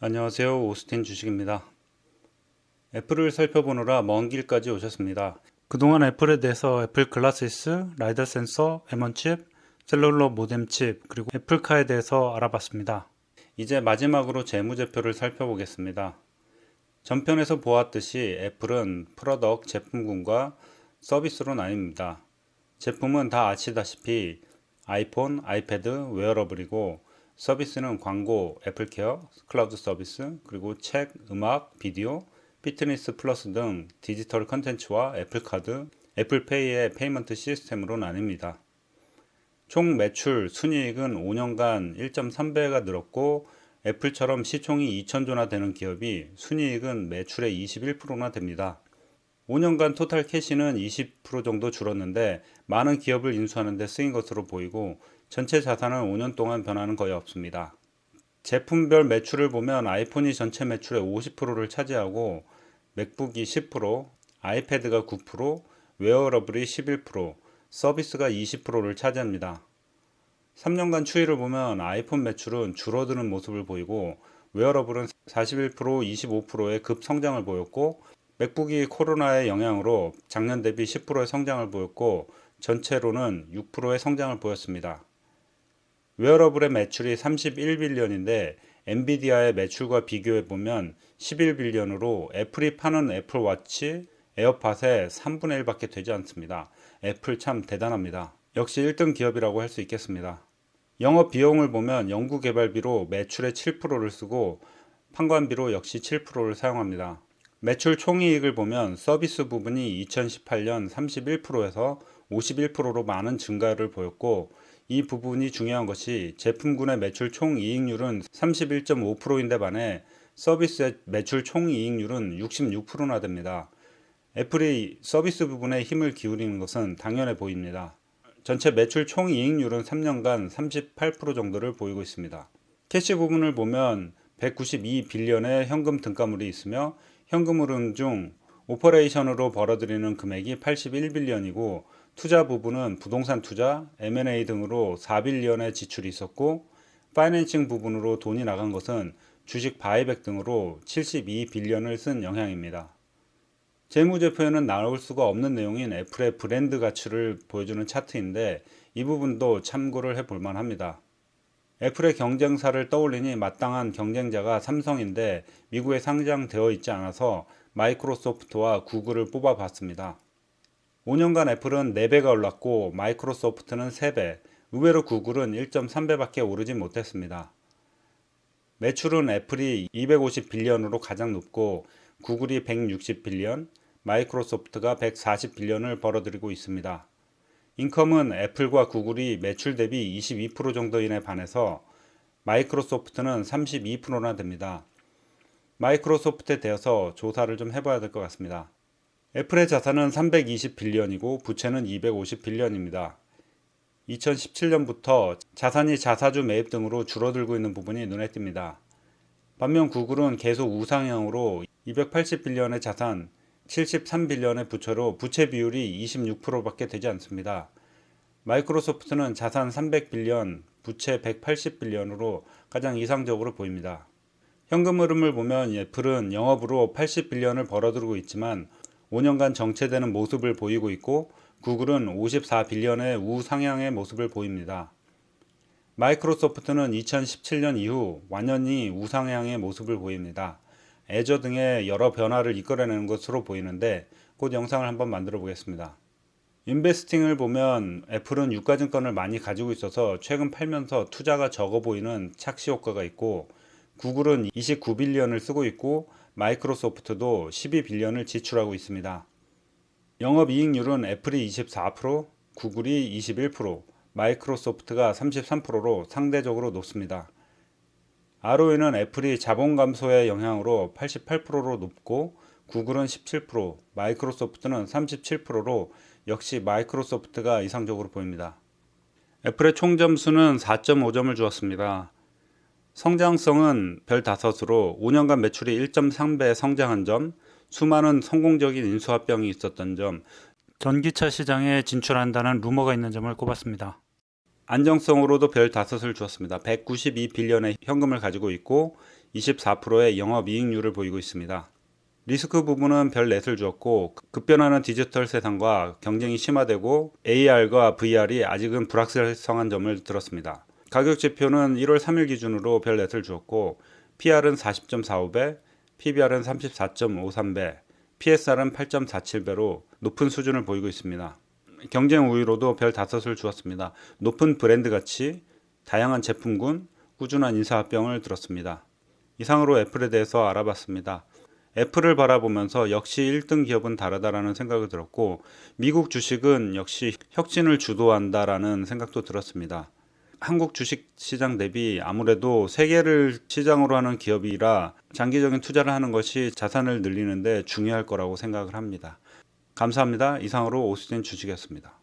안녕하세요. 오스틴 주식입니다. 애플을 살펴보느라 먼 길까지 오셨습니다. 그동안 애플에 대해서 애플 글라시스, 라이더 센서, M1 칩, 셀룰러 모뎀 칩, 그리고 애플카에 대해서 알아봤습니다. 이제 마지막으로 재무제표를 살펴보겠습니다. 전편에서 보았듯이 애플은 프로덕트 제품군과 서비스로 나뉩니다. 제품은 다 아시다시피 아이폰, 아이패드, 웨어러블이고 서비스는 광고, 애플케어, 클라우드 서비스, 그리고 책, 음악, 비디오, 피트니스 플러스 등 디지털 컨텐츠와 애플카드, 애플페이의 페이먼트 시스템으로 나뉩니다. 총 매출, 순이익은 5년간 1.3배가 늘었고 애플처럼 시총이 2천조나 되는 기업이 순이익은 매출의 21%나 됩니다. 5년간 토탈 캐시는 20% 정도 줄었는데 많은 기업을 인수하는 데 쓰인 것으로 보이고 전체 자산은 5년 동안 변화는 거의 없습니다. 제품별 매출을 보면 아이폰이 전체 매출의 50%를 차지하고 맥북이 10%, 아이패드가 9%, 웨어러블이 11%, 서비스가 20%를 차지합니다. 3년간 추이를 보면 아이폰 매출은 줄어드는 모습을 보이고 웨어러블은 41%, 25%의 급성장을 보였고 맥북이 코로나의 영향으로 작년 대비 10%의 성장을 보였고 전체로는 6%의 성장을 보였습니다. 웨어러블의 매출이 31빌리언인데 엔비디아의 매출과 비교해보면 11빌리언으로 애플이 파는 애플워치, 에어팟의 3분의 1밖에 되지 않습니다. 애플 참 대단합니다. 역시 1등 기업이라고 할 수 있겠습니다. 영업 비용을 보면 연구개발비로 매출의 7%를 쓰고 판관비로 역시 7%를 사용합니다. 매출 총이익을 보면 서비스 부분이 2018년 31%에서 51%로 많은 증가를 보였고 이 부분이 중요한 것이 제품군의 매출 총이익률은 31.5%인데 반해 서비스의 매출 총이익률은 66%나 됩니다. 애플이 서비스 부분에 힘을 기울이는 것은 당연해 보입니다. 전체 매출 총이익률은 3년간 38% 정도를 보이고 있습니다. 캐시 부분을 보면 192빌리언의 현금 등가물이 있으며 현금 흐름 중 오퍼레이션으로 벌어들이는 금액이 81빌리언이고 투자 부분은 부동산 투자, M&A 등으로 4빌리언의 지출이 있었고 파이낸싱 부분으로 돈이 나간 것은 주식 바이백 등으로 72빌리언을 쓴 영향입니다. 재무제표에는 나올 수가 없는 내용인 애플의 브랜드 가치를 보여주는 차트인데 이 부분도 참고를 해볼 만합니다. 애플의 경쟁사를 떠올리니 마땅한 경쟁자가 삼성인데 미국에 상장되어 있지 않아서 마이크로소프트와 구글을 뽑아봤습니다. 5년간 애플은 4배가 올랐고 마이크로소프트는 3배, 의외로 구글은 1.3배밖에 오르지 못했습니다. 매출은 애플이 250빌리언으로 가장 높고 구글이 160빌리언, 마이크로소프트가 140빌리언을 벌어들이고 있습니다. 인컴은 애플과 구글이 매출 대비 22% 정도인에 반해서 마이크로소프트는 32%나 됩니다. 마이크로소프트에 대해서 조사를 좀 해봐야 될 것 같습니다. 애플의 자산은 320빌리언이고 부채는 250빌리언입니다. 2017년부터 자산이 자사주 매입 등으로 줄어들고 있는 부분이 눈에 띕니다. 반면 구글은 계속 우상향으로 280빌리언의 자산, 73빌리언의 부채로 부채 비율이 26%밖에 되지 않습니다. 마이크로소프트는 자산 300빌리언, 부채 180빌리언으로 가장 이상적으로 보입니다. 현금 흐름을 보면 애플은 영업으로 80빌리언을 벌어들이고 있지만 5년간 정체되는 모습을 보이고 있고 구글은 54빌리언의 우상향의 모습을 보입니다. 마이크로소프트는 2017년 이후 완연히 우상향의 모습을 보입니다. 애저 등의 여러 변화를 이끌어내는 것으로 보이는데 곧 영상을 한번 만들어 보겠습니다. 인베스팅을 보면 애플은 유가증권을 많이 가지고 있어서 최근 팔면서 투자가 적어 보이는 착시 효과가 있고 구글은 29빌리언을 쓰고 있고 마이크로소프트도 12빌리언을 지출하고 있습니다. 영업이익률은 애플이 24%, 구글이 21%, 마이크로소프트가 33%로 상대적으로 높습니다. ROE는 애플이 자본 감소의 영향으로 88%로 높고 구글은 17%, 마이크로소프트는 37%로 역시 마이크로소프트가 이상적으로 보입니다. 애플의 총점수는 4.5점을 주었습니다. 성장성은 별 5으로 5년간 매출이 1.3배 성장한 점, 수많은 성공적인 인수합병이 있었던 점, 전기차 시장에 진출한다는 루머가 있는 점을 꼽았습니다. 안정성으로도 별 5을 주었습니다. 192빌리언의 현금을 가지고 있고 24%의 영업이익률을 보이고 있습니다. 리스크 부분은 별 4을 주었고 급변하는 디지털 세상과 경쟁이 심화되고 AR과 VR이 아직은 불확실성한 점을 들었습니다. 가격 지표는 1월 3일 기준으로 별 4을 주었고 PR은 40.45배, PBR은 34.53배, PSR은 8.47배로 높은 수준을 보이고 있습니다. 경쟁 우위로도 별 5을 주었습니다. 높은 브랜드 가치, 다양한 제품군, 꾸준한 인사합병을 들었습니다. 이상으로 애플에 대해서 알아봤습니다. 애플을 바라보면서 역시 1등 기업은 다르다라는 생각이 들었고 미국 주식은 역시 혁신을 주도한다라는 생각도 들었습니다. 한국 주식 시장 대비 아무래도 세계를 시장으로 하는 기업이라 장기적인 투자를 하는 것이 자산을 늘리는데 중요할 거라고 생각을 합니다. 감사합니다. 이상으로 오수진 주식이었습니다.